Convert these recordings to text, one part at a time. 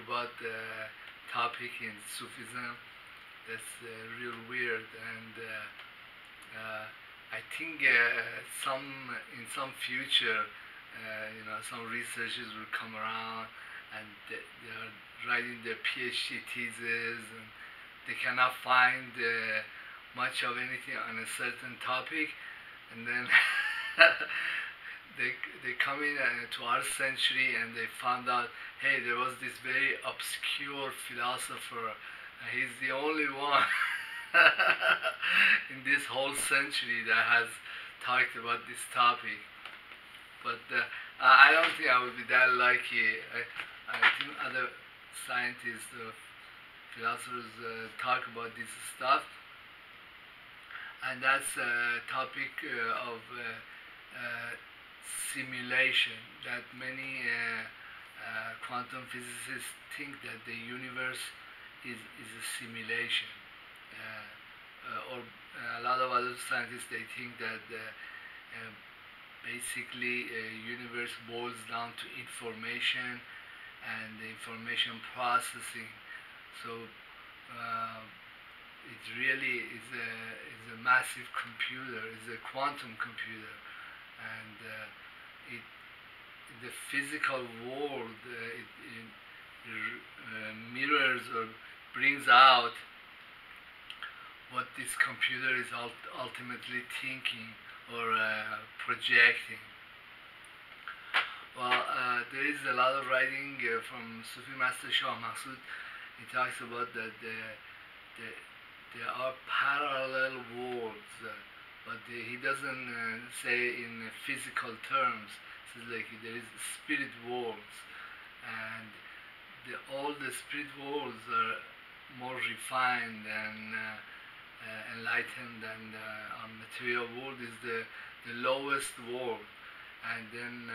about the topic in Sufism. That's real weird, and I think in some future, some researchers will come around and they are writing their PhD thesis, and they cannot find much of anything on a certain topic, and then they come in to our century and they found out, hey, there was this very obscure philosopher, and he's the only one in this whole century that has talked about this topic. But I don't think I would be that lucky. I think other scientists, philosophers talk about this stuff, and that's a topic of simulation, that many quantum physicists think that the universe is a simulation. Or a lot of other scientists, they think that basically universe boils down to information and the information processing. So it really is a massive computer, is a quantum computer, and the physical world mirrors or brings out what this computer is ultimately thinking or projecting. Well, there is a lot of writing from Sufi Master Shah Mahsud. He talks about that there are parallel worlds, but he doesn't say in physical terms. He says like there is spirit worlds, and all the spirit worlds are more refined and enlightened, and our material world is the lowest world, and then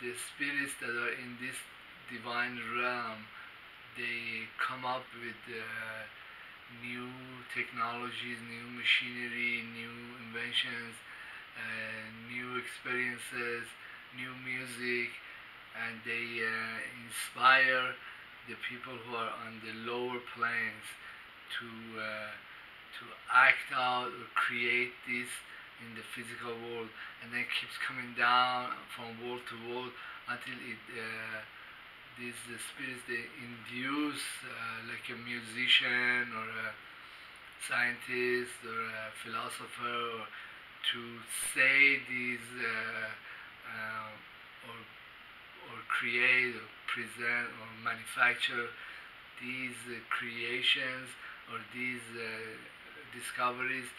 the spirits that are in this divine realm, they come up with new technologies, new machinery, new inventions, new experiences, new music, and they inspire the people who are on the lower planes to act out or create this in the physical world, and then keeps coming down from world to world until these spirits, they induce like a musician or a scientist or a philosopher to say these or create or present or manufacture these creations or these discoveries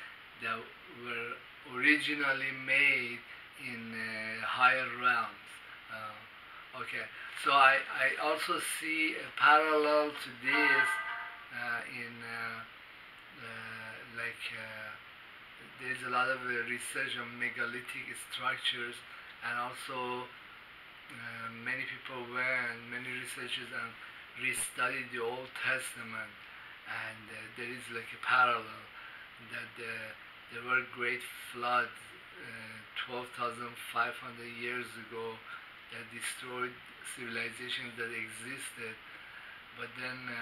that were originally made in higher realms. Okay, so I also see a parallel to this in there's a lot of research on megalithic structures, and also many people went, many researchers, and restudied the Old Testament, and there is like a parallel that there were great floods 12,500 years ago that destroyed civilizations that existed. But then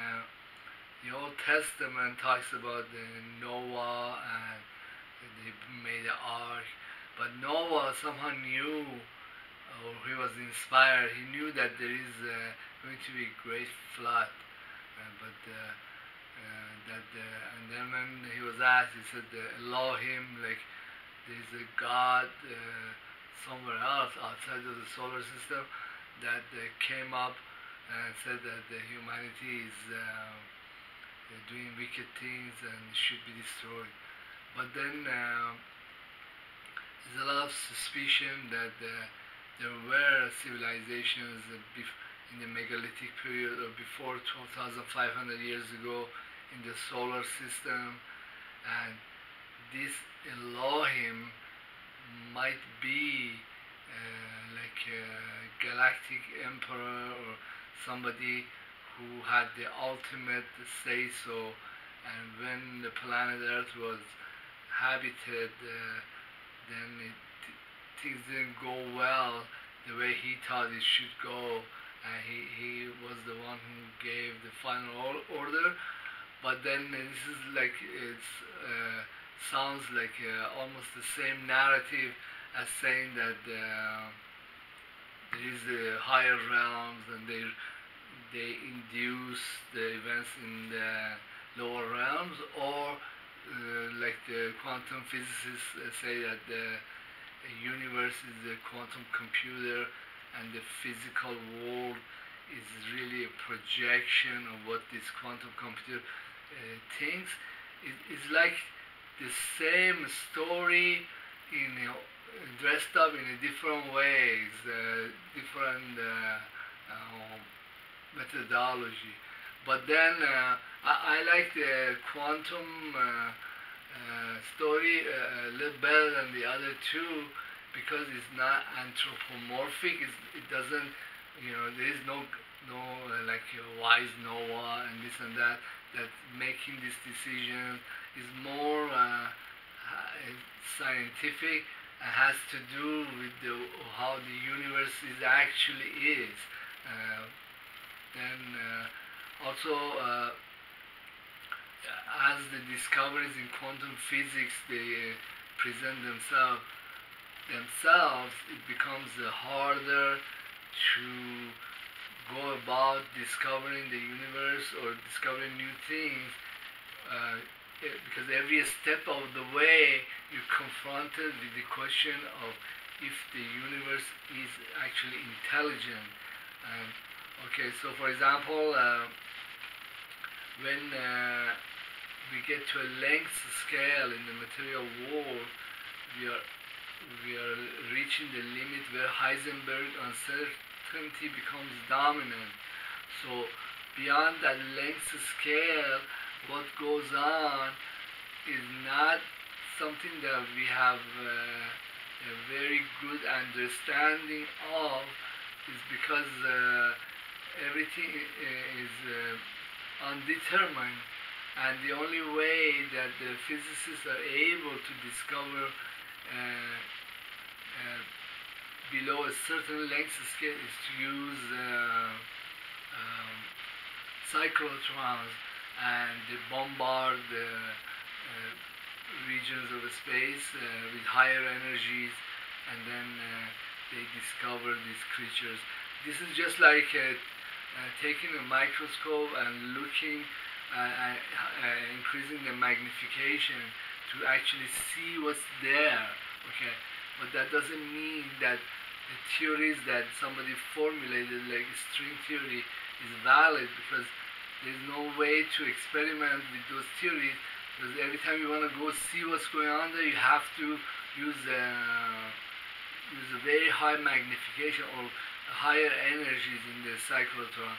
the Old Testament talks about Noah, and they made an ark. But Noah somehow knew, or he was inspired, he knew that there is going to be a great flood. And then when he was asked, he said, Elohim, like there's a God somewhere else outside of the solar system that came up and said that the humanity is doing wicked things and should be destroyed. But then there's a lot of suspicion that there were civilizations in the megalithic period or before 12,500 years ago in the solar system, and this Elohim might be like a galactic emperor or somebody who had the ultimate say so, and when the planet Earth was habited, then things didn't go well the way he thought it should go, He was the one who gave the final order. But then this is like it's sounds like almost the same narrative as saying that there is the higher realms and they induce the events in the lower realms, or like the quantum physicists say that the universe is a quantum computer and the physical world is really a projection of what this quantum computer thinks. It's like the same story in dressed up in a different ways, different methodology. But then I like the quantum story a little better than the other two because it's not anthropomorphic. It doesn't, there is no like wise Noah and this and that making this decision is more scientific and has to do with how the universe actually is. Then also as the discoveries in quantum physics they present themselves, it becomes harder to go about discovering the universe or discovering new things because every step of the way you're confronted with the question of if the universe is actually intelligent. Okay, so for example, when we get to a length scale in the material world, we are reaching the limit where Heisenberg uncertainty becomes dominant. So beyond that length scale, what goes on is not something that we have a very good understanding of, is because everything is undetermined, and the only way that the physicists are able to discover below a certain length scale is to use cyclotrons, and they bombard the regions of space with higher energies, and then they discover these creatures. This is just like taking a microscope and looking increasing the magnification to actually see what's there. Okay, but that doesn't mean that the theories that somebody formulated, like string theory, is valid, because there's no way to experiment with those theories, because every time you want to go see what's going on there, you have to use a very high magnification or higher energies in the cyclotron.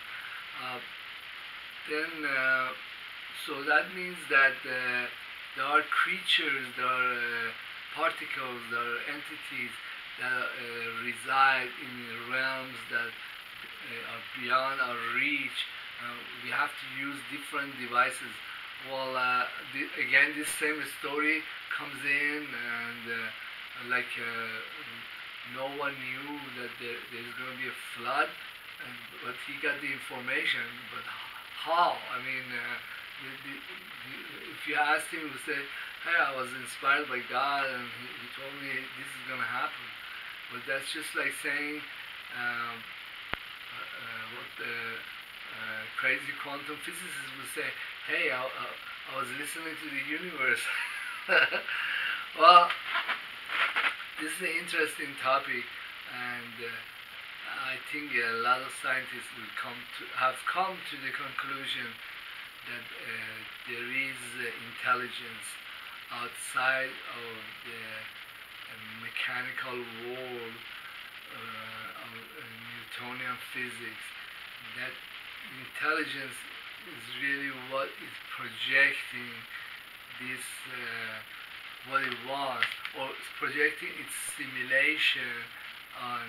So that means that there are creatures, there are particles, there are entities that reside in realms that are beyond our reach. We have to use different devices. Well, again, this same story comes in, and no one knew that there's going to be a flood, but he got the information. But how? I mean, if you asked him, he would say, "Hey, I was inspired by God, and he told me this is going to happen." But that's just like saying what the crazy quantum physicists would say, "Hey, I was listening to the universe." Well, this is an interesting topic, and I think a lot of scientists will have come to the conclusion that there is intelligence outside of the mechanical world of Newtonian physics. That intelligence is really what is projecting this, what it was, or projecting its simulation on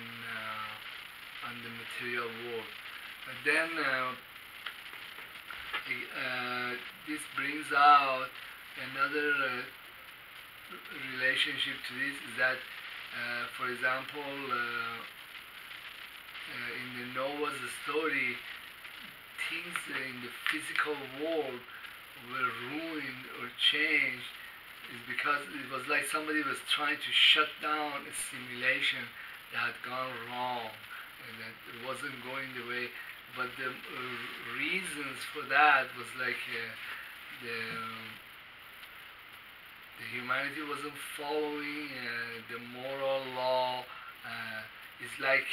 the material world. And then this brings out another relationship to this, is that, for example, in the Noah's story, things in the physical world were ruined or changed is because it was like somebody was trying to shut down a simulation that had gone wrong and that it wasn't going the way. But the reasons for that was like the the humanity wasn't following the moral law. It's like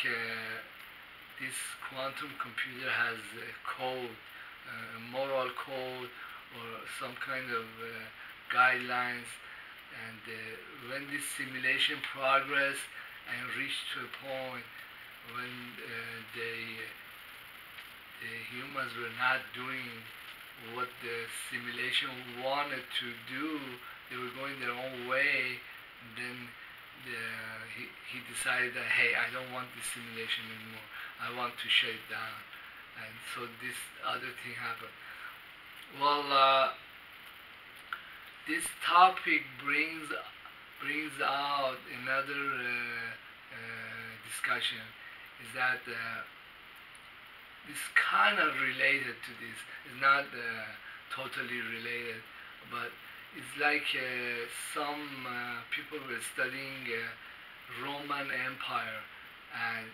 this quantum computer has a code, a moral code, or some kind of guidelines. And when this simulation progressed and reached to a point when the humans were not doing what the simulation wanted to do, they were going their own way, then he decided that, hey, I don't want this simulation anymore. I want to shut it down. And so this other thing happened. Well, this topic brings out another discussion. Is that this kind of related to this? It's not totally related, but it's like some people were studying Roman Empire and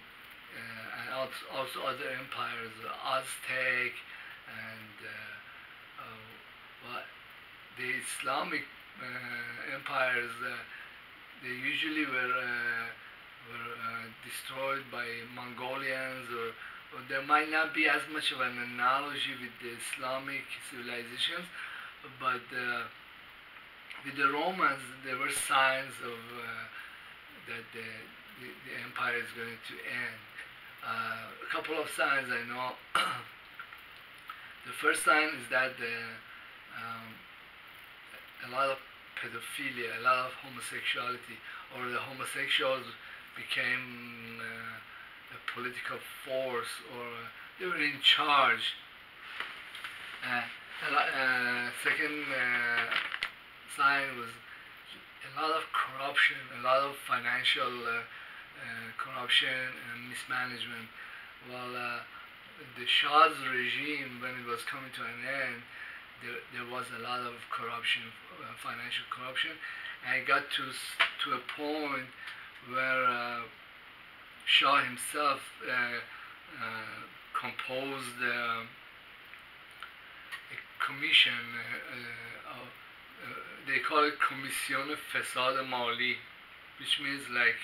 also other empires, Aztec and well, the Islamic empires. They usually were destroyed by Mongolians, or there might not be as much of an analogy with the Islamic civilizations, but with the Romans, there were signs of that the empire is going to end. A couple of signs I know. The first sign is that a lot of pedophilia, a lot of homosexuality, or the homosexuals became a political force, or they were in charge. Second sign was a lot of corruption, a lot of financial corruption and mismanagement. Well, the Shah's regime, when it was coming to an end, there was a lot of corruption, financial corruption, and it got to a point where Shah himself composed a commission. They call it Commission Fesad Mali, which means like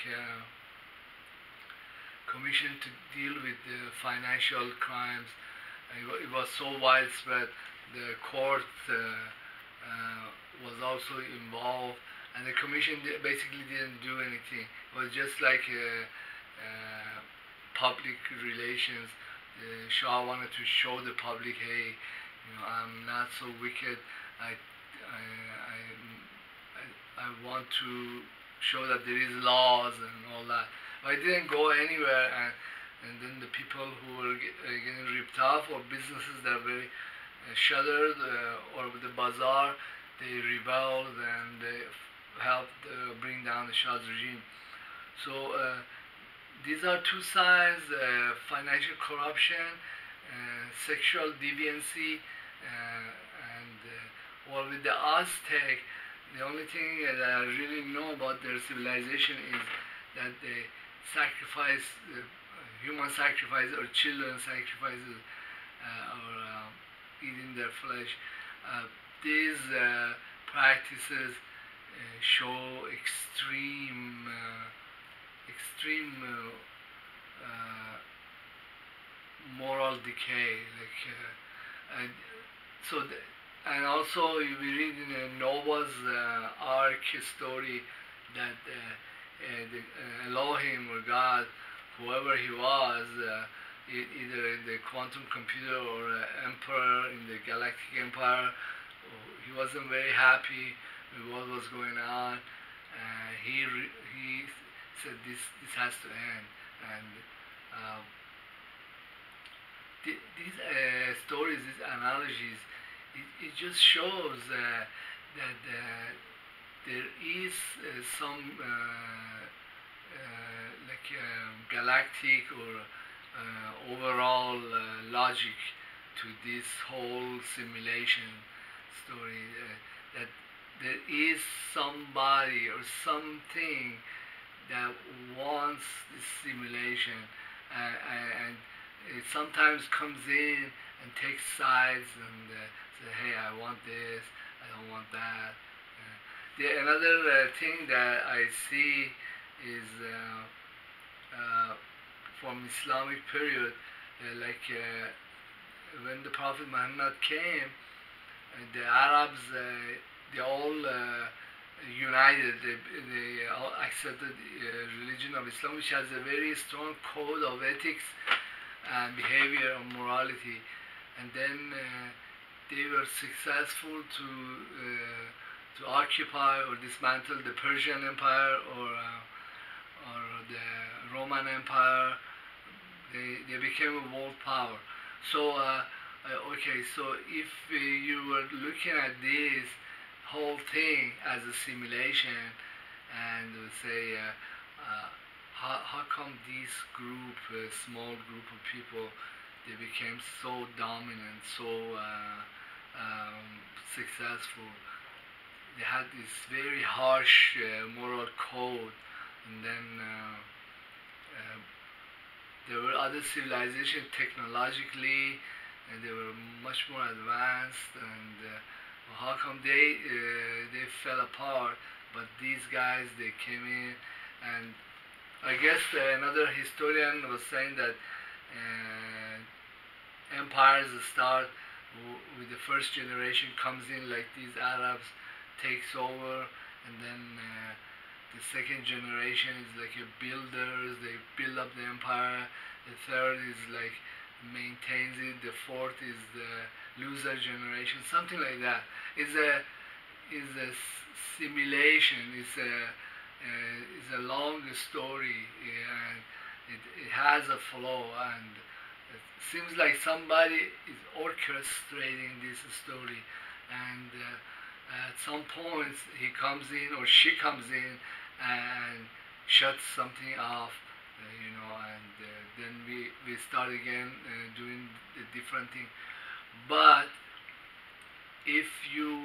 commission to deal with the financial crimes. It was so widespread. The court was also involved, and the commission basically didn't do anything. It was just like public relations. The Shah wanted to show the public, hey, I'm not so wicked. I want to show that there is laws and all that. But it didn't go anywhere, and then the people who were getting ripped off, or businesses that were shuttered, or the bazaar, they rebelled and they helped bring down the Shah's regime. So these are two signs: financial corruption, sexual deviancy, and well, with the Aztec, the only thing that I really know about their civilization is that they sacrifice, human sacrifice, or children sacrifices, or eating their flesh. These practices show extreme moral decay. And so, and also we read in Noah's Ark story that the Elohim, or God, whoever he was, either the quantum computer or emperor in the galactic empire, he wasn't very happy with what was going on. He said this has to end. And these stories, these analogies, it just shows that there is some galactic or overall logic to this whole simulation story, that there is somebody or something that wants this simulation, and it sometimes comes in and takes sides and say, hey, I want this, I don't want that. Another thing that I see is from Islamic period, when the Prophet Muhammad came, the Arabs, they all united, they all accepted religion of Islam, which has a very strong code of ethics and behavior and morality. And then they were successful to occupy or dismantle the Persian Empire or the Roman Empire. They became a world power. So okay, so if you were looking at this whole thing as a simulation, and would say, how come this group, a small group of people, they became so dominant, so successful? They had this very harsh moral code, and then there were other civilizations technologically, and they were much more advanced, and how come they fell apart, but these guys, they came in? And I guess another historian was saying that empires start with the first generation comes in, like these Arabs takes over, and then the second generation is like a builders, they build up the empire. The third is like maintains it. The fourth is the loser generation, something like that. It's a simulation. It's a long story, and it has a flow, and it seems like somebody is orchestrating this story, and at some point he comes in or she comes in and shuts something off, and then we start again doing the different thing. But if you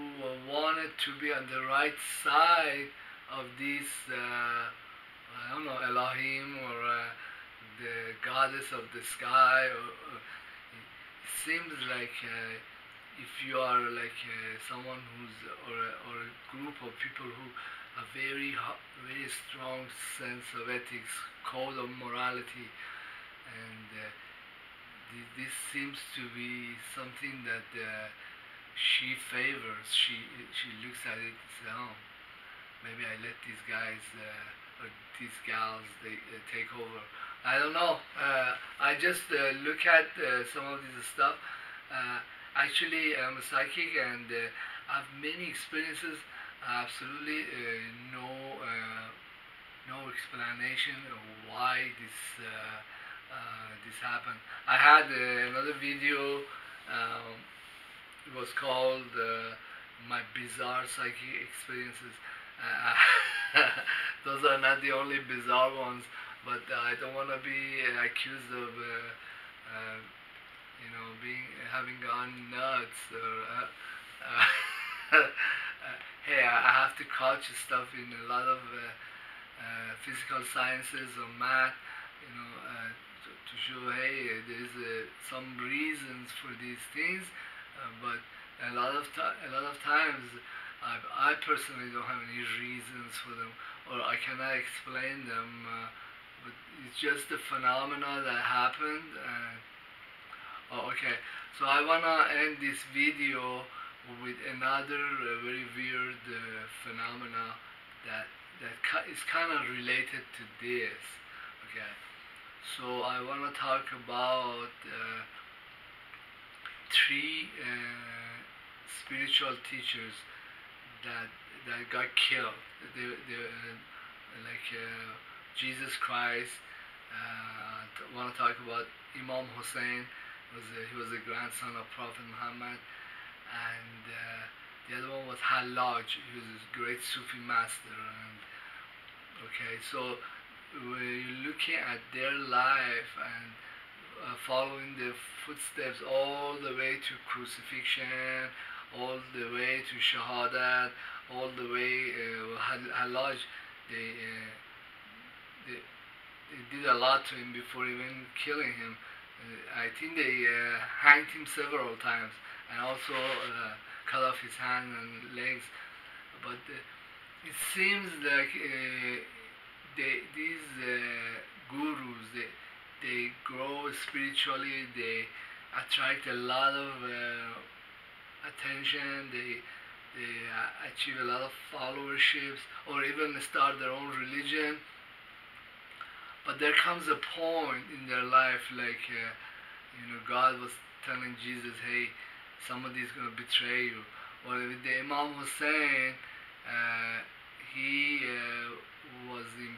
wanted to be on the right side of this, I don't know, Elohim, or the goddess of the sky, it seems like if you are like someone who's, or a group of people who have very strong sense of ethics, code of morality, and this seems to be something that she favors. She looks at it and says, oh, maybe I let these guys or these gals they take over. I don't know. I just look at some of this stuff. Actually, I'm a psychic, and I have many experiences. Absolutely no explanation of why this happened. I had another video. It was called My Bizarre Psychic Experiences. Those are not the only bizarre ones, but I don't want to be accused of having gone nuts, or hey, I have to culture stuff in a lot of physical sciences or math, to show, hey, there's some reasons for these things, but a lot of times I personally don't have any reasons for them, or I cannot explain them, but it's just a phenomena that happened. Oh, okay, so I wanna end this video with another very weird phenomena that is kind of related to this. Okay, so I wanna talk about three spiritual teachers that got killed. They like Jesus Christ. I want to talk about Imam Hussein. He was the grandson of Prophet Muhammad, and the other one was Hallaj. He was a great Sufi master. And okay, so we're looking at their life, and following the footsteps all the way to crucifixion, all the way to shahadat, all the way halaj. They, they they did a lot to him before even killing him. I think they hanged him several times and also cut off his hands and legs. But it seems like these gurus, they grow spiritually, they attract a lot of attention, they achieve a lot of followerships or even start their own religion. But there comes a point in their life, like God was telling Jesus, "Hey, somebody is going to betray you." Or the Imam was saying, he was in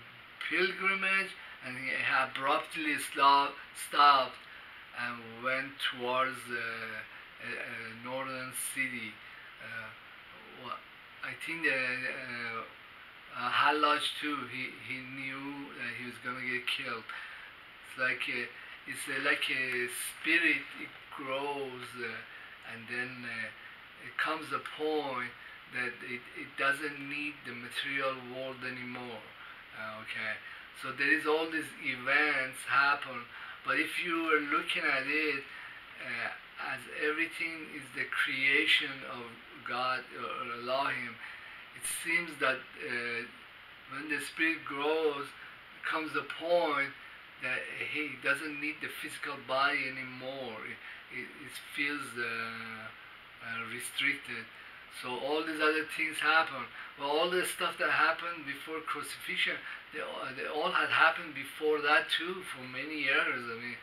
pilgrimage and he abruptly stopped and went towards a northern city. I think Hallaj too. He knew that he was gonna get killed. It's like like a spirit. It grows, and then it comes a point that it doesn't need the material world anymore. Okay, so there is all these events happen, but if you are looking at it as everything is the creation of God or Elohim, it seems that when the spirit grows, comes a point that he doesn't need the physical body anymore. It feels restricted. So all these other things happen. Well, all the stuff that happened before crucifixion, they all had happened before that too for many years. I mean,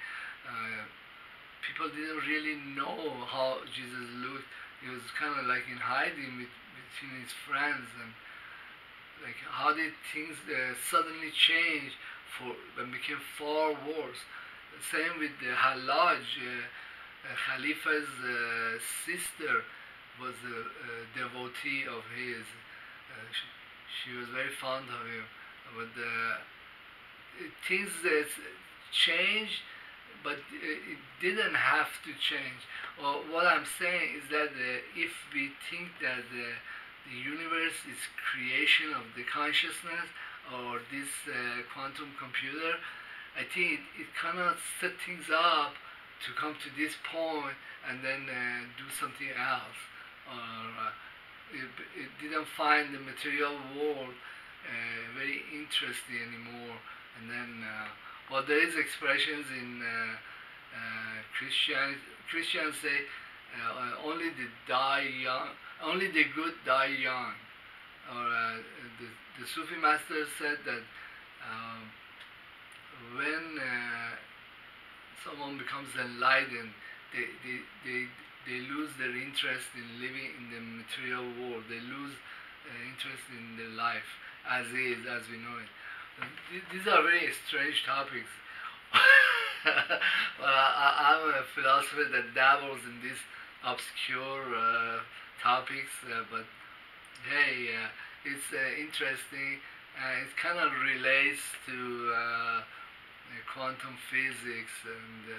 people didn't really know how Jesus looked. He was kind of like in hiding between his friends, and like how did things suddenly change and became far worse. Same with the Hallaj, Khalifa's sister was a devotee of his. She was very fond of him, but things changed, but it didn't have to change. Well, what I'm saying is that if we think that the universe is creation of the consciousness or this quantum computer, I think it cannot set things up to come to this point and then do something else. Or it didn't find the material world very interesting anymore. And then, well, there is expressions in Christians say only only the good die young. Or the Sufi master said that when someone becomes enlightened, they lose their interest in living in the material world. They lose interest in their life as is, as we know it. These are very strange topics. Well, I'm a philosopher that dabbles in these obscure topics, but hey, it's interesting. It kind of relates to quantum physics and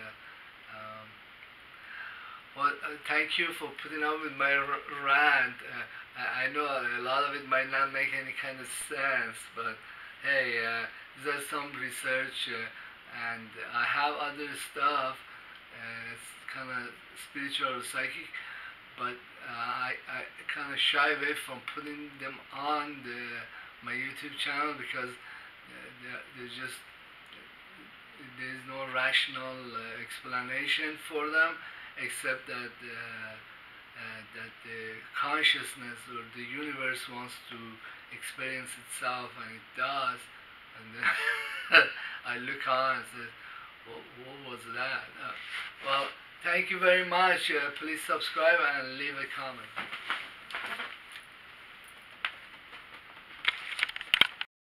well, thank you for putting up with my rant. I know a lot of it might not make any kind of sense, but hey, there's some research and I have other stuff. It's kind of spiritual or psychic, but I kind of shy away from putting them on my YouTube channel because there's no rational explanation for them, except that that the consciousness or the universe wants to experience itself, and it does. And then I look on and say, what was that? Well, thank you very much. Please subscribe and leave a comment.